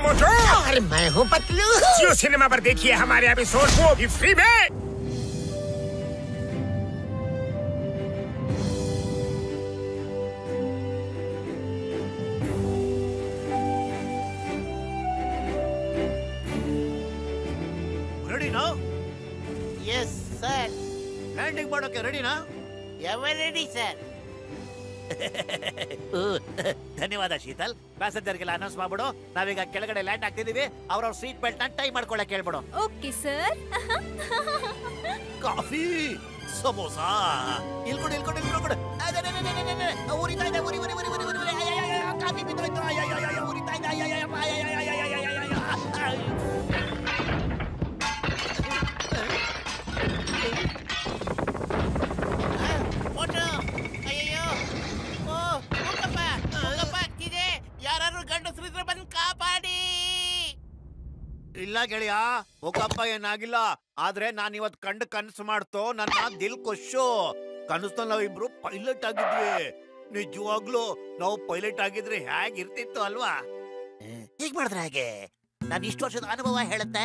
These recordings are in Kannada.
मोटू और मैं हूँ पतलू। जियो सिनेमा पर देखिए हमारे एपिसोड, वो भी फ्री में। ರೆಡಿನಾ? Yes sir. ಲ್ಯಾಂಡಿಂಗ್ ಮಾಡೋಕೆ ರೆಡಿನಾ? Ever ready sir. ಧನ್ಯವಾದ ಶೀತಲ್. ಪ್ಯಾಸೆಂಜರ್ಗೆಲ್ಲ ಅನೌನ್ಸ್ ಮಾಡ್ಬಿಡು, ನಾವೀಗ ಕೆಳಗಡೆ ಲ್ಯಾಂಡ್ ಆಗ್ತಿದೀವಿ. ಅವ್ರವ್ರ ಸೀಟ್ ಬೆಲ್ಟ್ ನ ಟೈ ಮಾಡ್ಕೊಳ್ಳಕ್ ಹೇಳ್ಬಿಡು. Okay sir. ಕಾಫಿ, ಸಮೋಸ, ಇಲ್ಕೊಡು ಇಲ್ಕೊಡು ಇಲ್ಕೊಡು. ಉರಿತಾ ಇದೆ, ಉರಿ ಉರಿ ಉರಿ ಉರಿ ಉರಿ. ಕಾಫಿ ಬಿದ್ದೋಯ್ತು, ಉರಿತಾ ಇದೆ. ಮೋಟು, ಅಯ್ಯಯ್ಯೋ, ಓ ಮುಖಪ್ಪ ಆಗ್ತಿದೆ. ಯಾರು ಗಂಡಸರಿದ್ರೆ ಬಂದು ಕಾಪಾಡಿ. ಇಲ್ಲ ಗೆಳೆಯ, ಮುಖಪ್ಪ ಏನಾಗಿಲ್ಲ. ಆದ್ರೆ ನಾನ್ ಇವತ್ ಕನಸು ಮಾಡ್ತೋ ನನ್ನ ದಿಲ್ ಖುಷು. ಕನಸಲ್ಲಿ ನಾವಿಬ್ರು ಪೈಲಟ್ ಆಗಿದ್ವಿ. ನಿಜವಾಗ್ಲು ನಾವು ಪೈಲಟ್ ಆಗಿದ್ರೆ ಹೇಗಿರ್ತಿತ್ತು ಅಲ್ವಾ? ಹೀಗ್ ಮಾಡಿದ್ರೆ ಹಾಗೆ. ನಾನು ಇಷ್ಟು ವರ್ಷದ ಅನುಭವ ಹೇಳುತ್ತೆ,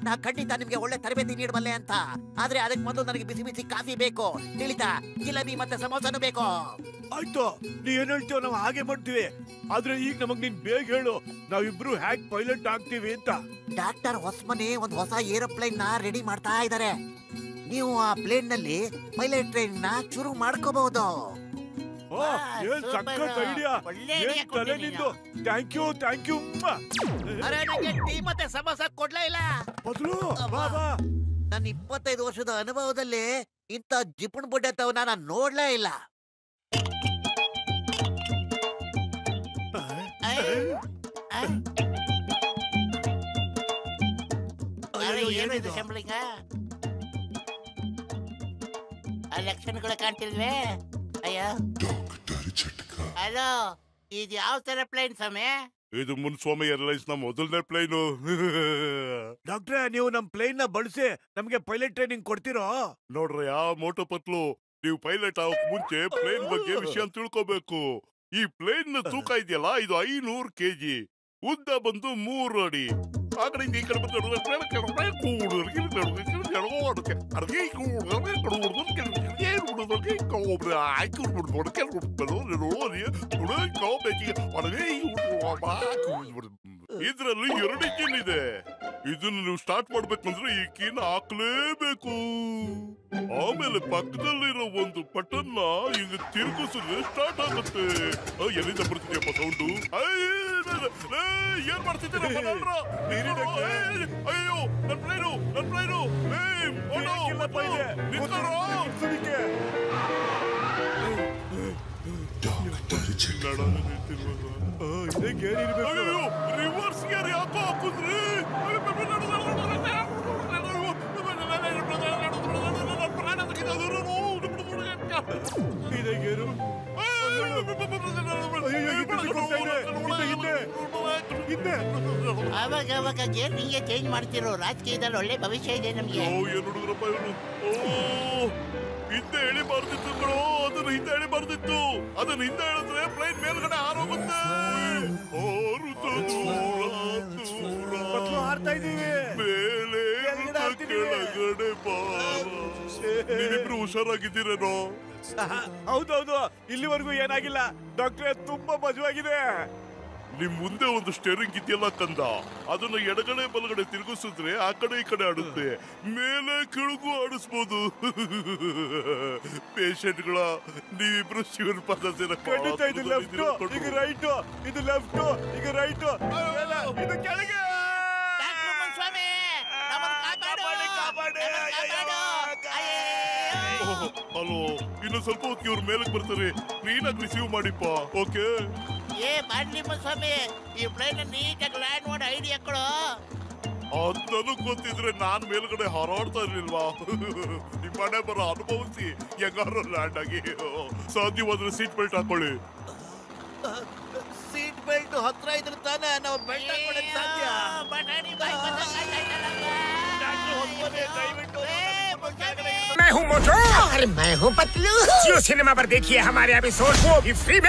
ನಾ ಖಂಡಿತ ನಿಮ್ಗೆ ಒಳ್ಳೆ ತರಬೇತಿ ನೀಡಬಲ್ಲೆ ಅಂತ. ಆದ್ರೆ ಅದಕ್ಕೆ ಮೊದಲು ನನಗೆ ಬಿಸಿ ಬಿಸಿ ಕಾಫಿ ಬೇಕು, ತಿಳಿತಾ? ಜಿಲೇಬಿ ಮತ್ತೆ ಸಮೋಸನು ಬೇಕು. ಆಯ್ತು, ನೀ ಏನ್ ಹೇಳ್ತೀವ ನಾವು ಹಾಗೆ ಮಾಡ್ತೀವಿ. ಆದ್ರೆ ಈಗ ನಮಗ್ ನೀನ್ ಬೇಗ ಹೇಳು, ನಾವಿಬ್ರು ಹ್ಯಾಕ್ ಪೈಲಟ್ ಆಗ್ತೀವಿ ಅಂತ. ಡಾಕ್ಟರ್ ಹೊಸಮನೆ ಒಂದು ಹೊಸ ಏರೋಪ್ಲೇನ್ ನ ರೆಡಿ ಮಾಡ್ತಾ ಇದ್ದಾರೆ. ನೀವು ಆ ಪ್ಲೇನ್ ನಲ್ಲಿ ಪೈಲಟ್ ಟ್ರೈನ್ ನ ಶುರು ಮಾಡ್ಕೋಬಹುದು. ಏನ್ ಸಖತ್ ಐಡಿಯಾ, ಏನ್ ತಲೆ ನಿಂದು. Thank you thank you. ಅರೆ ನನಗೆ ಟೀ ಮತ್ತೆ ಸಮೋಸ ಕೊಡ್ಲೇ ಇಲ್ಲ. ಬದಲು ಬಾ ಬಾ. ನನ್ನ 25 ವರ್ಷದ ಅನುಭವದಲ್ಲಿ ಇಂಥ ಜಿಪುಣ್ ಬುಡ್ಡೆತ್ತವನ್ನ ನಾನು ನೋಡ್ಲೇ ಇಲ್ಲ. ಏನಿದು ಶಂಬಳಿಂಗ? ಆ ಲಕ್ಷಣಗಳು ಕಾಣ್ತಿಲ್ವೇ? ಅಯ್ಯೋ, ಹಲೋ, ಇದು ಯಾವ ತರ ಪ್ಲೇನ್ ಸಮಯ? ಇದು ಮುನ್ಸ್ವಾಮಿ ಏರ್ಲೈನ್ಸ್ ನ ಮೊದಲನೇ ಪ್ಲೇನು. ಡಾಕ್ಟ್ರೆ, ನೀವು ನಮ್ ಪ್ಲೇನ್ ನ ಬಳಸಿ ನಮ್ಗೆ ಪೈಲಟ್ ಟ್ರೈನಿಂಗ್ ಕೊಡ್ತೀರೋ? ನೋಡ್ರಿ ಆ ಮೋಟು ಪತ್ಲು, ನೀವು ಪೈಲಟ್ ಆಗೋಕ್ ಮುಂಚೆ ಪ್ಲೇನ್ ಬಗ್ಗೆ ವಿಷಯ ತಿಳ್ಕೋಬೇಕು. ಈ ಪ್ಲೇನ್ ನ ತೂಕ ಇದೆಯಲ್ಲ, ಇದು 500 kg, ಉದ್ದ ಬಂದು 3 ಅಡಿ. ಆ ಕಡೆಯಿಂದ ಈ ಕಡೆ ಬಂದು ಇದ್ರಲ್ಲಿ 2 ಕೀನ್ ಇದೆ. ಇದನ್ನ ನೀವು ಸ್ಟಾರ್ಟ್ ಮಾಡ್ಬೇಕಂದ್ರೆ ಈ ಕೀನ ಹಾಕ್ಲೇಬೇಕು. ಆಮೇಲೆ ಪಕ್ಕದಲ್ಲಿರೋ ಒಂದು ಬಟನ್ ನ ಈಗ ತಿರುಗಿಸಿದ್ರೆ ಸ್ಟಾರ್ಟ್ ಆಗುತ್ತೆ. ಎಲ್ಲಿಂದ ಬರ್ತಿದ್ಯಪ್ಪ ಸೌಂಡು? ಏನ್ ಮಾಡ್ತಿದ್ದೀರಪ್ಪ? ಅಯ್ಯೋ, ನನ್ ಪ್ಲೇನು ರಿವರ್ಸ್ ಗೇರ್ ಯಾಕೋ ಹಾಕುದ್ರಿ? ಅವಾಗ ಅವಾಗ ಗೇರ್ ಹಿಂಗೆ ಚೇಂಜ್ ಮಾಡ್ತಿರೋ. ರಾಜಕೀಯದಲ್ಲಿ ಒಳ್ಳೆ ಭವಿಷ್ಯ ಇದೆ ನಮ್ಗೆ. ಹಿಂದೆ ಎಳಿಬಾರ್ದಿತ್ತು ಕಣೋ, ಅದನ್ನ ಹಿಂದೆ ಎಳಿಬಾರ್ದಿತ್ತು. ಅದನ್ನ ಹಿಂದೆ ಎಳಿದ್ರೆ ಪ್ಲೇನ್ ಮೇಲ್ಗಡೆ ಹಾರೋಗುತ್ತೆ. ಹಾರ್ತಾ ಇದೀವಿ ಮೇಲೆ ಕೆಳಗಡೆ ನೀವಿಬ್ರು ಹುಷಾರಾಗಿದ್ದೀರೇನೋ? ಹೌದೌದು, ಇಲ್ಲಿವರೆಗೂ ಏನಾಗಿಲ್ಲ ಡಾಕ್ಟ್ರೆ, ತುಂಬಾ ಮಜವಾಗಿದೆ. ನಿಮ್ ಮುಂದೆ ಒಂದು ಸ್ಟೇರಿಂಗ್ ಇದೆಯಲ್ಲ ಕಂದ, ಅದನ್ನ ಎಡಗಡೆ ಬಲಗಡೆ ತಿರುಗಿಸಿದ್ರೆ ಆ ಕಡೆ ಈ ಕಡೆ ಆಡುತ್ತೆ, ಮೇಲೆ ಕೆಳಗೂ ಆಡಿಸ್ಬೋದು. ಪೇಷಂಟ್ಗಳ ನೀವಿಬ್ರು ಶಿವನ್ ಪದ ಖಂಡಿತ. ಇದು ಲೆಫ್ಟ್, ಈಗ ರೈಟ್, ಇದು ಲೆಫ್ಟ್, ಈಗ ರೈಟ್, ಇದು ಕೆಳಗೆ. ಹಲೋ, ಇನ್ನು ಸ್ವಲ್ಪ ಹೊತ್ತಿಗೆ ಇವ್ರ ಮೇಲಕ್ಕೆ ಬರ್ತಾರೆ. ಕ್ಲೀನಾಗಿ ರಿಸೀವ್ ಮಾಡಿಪ್ಪ. ಓಕೆ? ಏ ಮಾಡ್ಲಿ ಸ್ವಾಮಿ, ಈ ಪ್ಲೇನ್ ನೀಟಾಗಿ ಲ್ಯಾಂಡ್ ಮಾಡಿ ಐಡಿಯಾ ಕೊಡು. ಅದನ್ನು ಗೊತ್ತಿದ್ರೆ ನಾನ್ ಮೇಲ್ಗಡೆ ಹಾರಾಡ್ತಾ ಇರ್ಲಿಲ್ವಾ? ನಿಮ್ಮನೆ ಬರೋ ಅನುಭವಿಸಿ ಹೆಂಗಾರು ಲ್ಯಾಂಡ್ ಆಗಿ. ಸಾಧ್ಯವಾದ್ರೆ ಸೀಟ್ ಬೆಲ್ಟ್ ಹಾಕೊಳ್ಳಿ. ಸೀಟ್ ಬೆಲ್ಟ್ ಹತ್ರ ಇದ್ರೆ ತಾನೇ ನಾವು ಬೆಲ್ಟ್ ಹಾಕೊಳ್ಳೋಕೆ ಸಾಧ್ಯ. मैं हूँ मोटू और मैं हूँ पतलू। जियो सिनेमा पर देखिए हमारे एपिसोड, वो भी फ्री में।